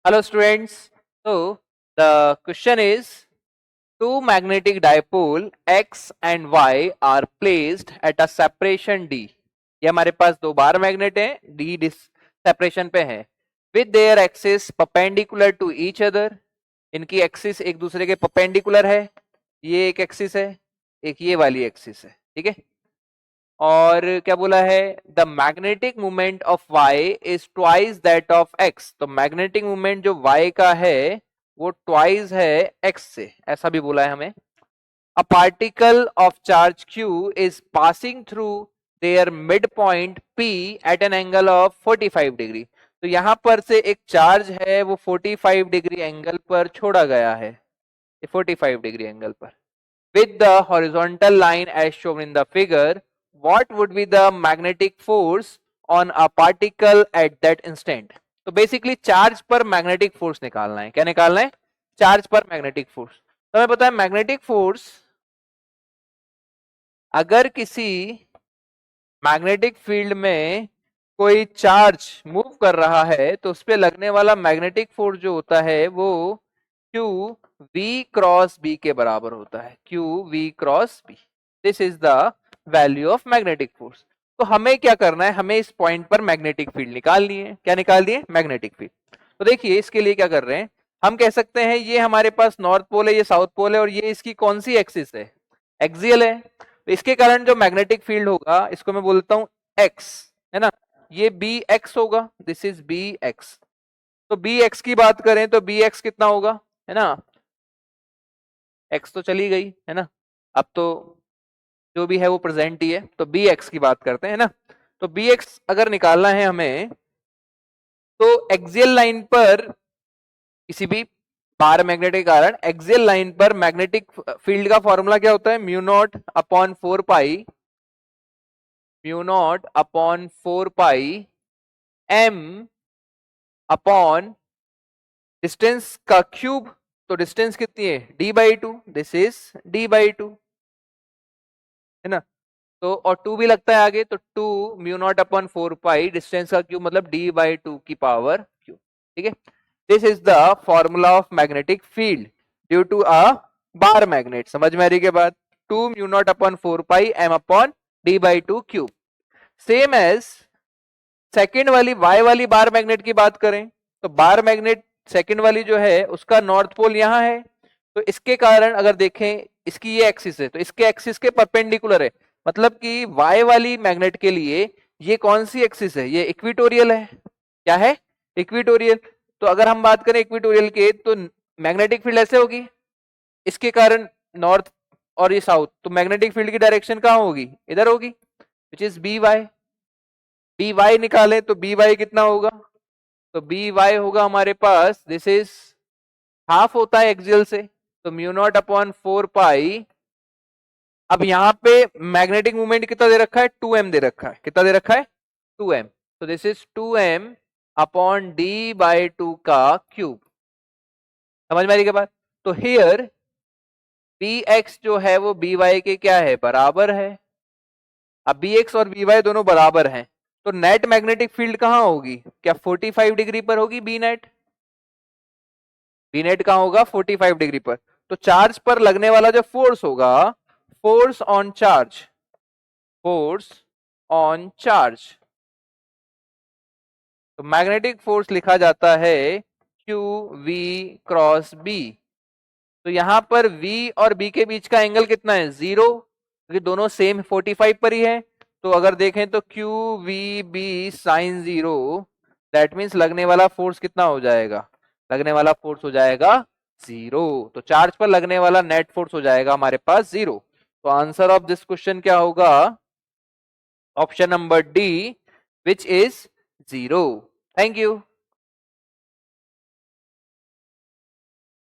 Hello students. So the question is two magnetic dipole X and Y are placed at a separation D. ये हमारे पास दो bar magnet हैं D separation पे हैं with their axis perpendicular to each other. इनकी axis एक दूसरे के परपेंडिकुलर है. ये एक एक्सिस है, एक ये वाली एक्सिस है. ठीक है. और क्या बोला है, the magnetic movement of Y is twice that of X. तो मैग्नेटिक मूवमेंट जो वाई का है वो ट्वाइस है एक्स से, ऐसा भी बोला है हमें. A particle of charge Q is passing through their midpoint P at an angle of 45 degree. तो यहां पर से एक चार्ज है वो 45 डिग्री एंगल पर छोड़ा गया है, 45 डिग्री एंगल पर, with the horizontal line as shown in the figure. What would be the magnetic force on a particle at that instant? तो बेसिकली चार्ज पर मैग्नेटिक फोर्स निकालना है. क्या निकालना है? चार्ज पर मैग्नेटिक फोर्स. तो हमें पता है मैग्नेटिक फोर्स, अगर किसी मैग्नेटिक फील्ड में कोई चार्ज मूव कर रहा है तो उस पर लगने वाला मैग्नेटिक फोर्स जो होता है वो क्यू वी क्रॉस बी के बराबर होता है. Q V cross B, this is the value of magnetic force. तो हमें क्या करना है, हमें इस पॉइंट पर मैग्नेटिक फील्ड निकालनी है. क्या निकालनी है? Magnetic field. तो देखिए इसके लिए क्या कर रहे हैं, हम कह सकते हैं ये हमारे पास नॉर्थ पोल है, ये साउथ पोल है, और ये इसकी कौन सी एक्सिस है? एक्सियल है. तो इसके कारण जो मैग्नेटिक फील्ड होगा इसको मैं बोलता हूं एक्स, है ना. ये बी एक्स होगा, दिस इज बी एक्स. तो बी एक्स की बात करें तो बी एक्स कितना होगा, है ना. एक्स तो चली गई, है ना. अब तो जो भी है वो प्रेजेंट ही है. तो बी एक्स की बात करते हैं ना. तो बी एक्स अगर निकालना है हमें, तो एक्सियल लाइन पर किसी भी बार मैग्नेट के कारण एक्सियल लाइन पर मैग्नेटिक फील्ड का फॉर्मूला क्या होता है? म्यू नॉट अपॉन 4 पाई, mu nought upon 4 pi M upon distance का क्यूब. तो डिस्टेंस कितनी है? d/2. दिस इज d/2, है ना. तो और 2 भी लगता है आगे, तो 2 mu nought upon 4 pi distance का क्यूब मतलब d/2 की पावर क्यूब. ठीक है. This is the formula of magnetic field due to a bar magnet. समझ में आ रही के बाद? 2 mu nought upon 4 pi M upon d/2 cube. Same as second वाली वाई वाली बार मैग्नेट की बात करें तो बार मैग्नेट सेकेंड वाली जो है उसका नॉर्थ पोल यहां है. तो इसके कारण अगर देखें, इसकी ये एक्सिस है तो इसके एक्सिस के परपेंडिकुलर है. मतलब कि वाई वाली मैग्नेट के लिए ये कौन सी एक्सिस है? ये इक्विटोरियल है. क्या है? इक्विटोरियल. तो अगर हम बात करें इक्विटोरियल के, तो मैग्नेटिक फील्ड ऐसे होगी, इसके कारण नॉर्थ और ये साउथ, तो मैग्नेटिक फील्ड की डायरेक्शन कहां होगी? इधर होगी, which is B Y. B Y निकाले तो बी वाई कितना होगा? तो बी वाई होगा हमारे पास, दिस इज हाफ होता है एक्सियल से, तो म्यू नॉट अपॉन 4 पाई. अब यहां पे मैग्नेटिक मूवमेंट कितना दे रखा है? 2m दे रखा है. कितना दे रखा है? 2m. तो this is 2m upon d/2 का क्यूब. समझ में आ रही के बाद? तो हियर bx जो है वो by के क्या है? बराबर है. अब bx और by दोनों बराबर हैं, तो नेट मैग्नेटिक फील्ड कहां होगी? क्या 45 डिग्री पर होगी? B net. बी नेट कहां होगा? 45 डिग्री पर. तो चार्ज पर लगने वाला जो फोर्स होगा, force on charge, force on charge, तो मैग्नेटिक फोर्स लिखा जाता है क्यू वी क्रॉस बी. तो यहां पर v और b के बीच का एंगल कितना है? 0, क्योंकि दोनों सेम 45 पर ही है. तो अगर देखें तो Q V B sine 0, that means लगने वाला फोर्स कितना हो जाएगा? लगने वाला फोर्स हो जाएगा 0. तो चार्ज पर लगने वाला नेट फोर्स हो जाएगा हमारे पास 0. तो आंसर ऑफ दिस क्वेश्चन क्या होगा? Option number D, which is 0. Thank you.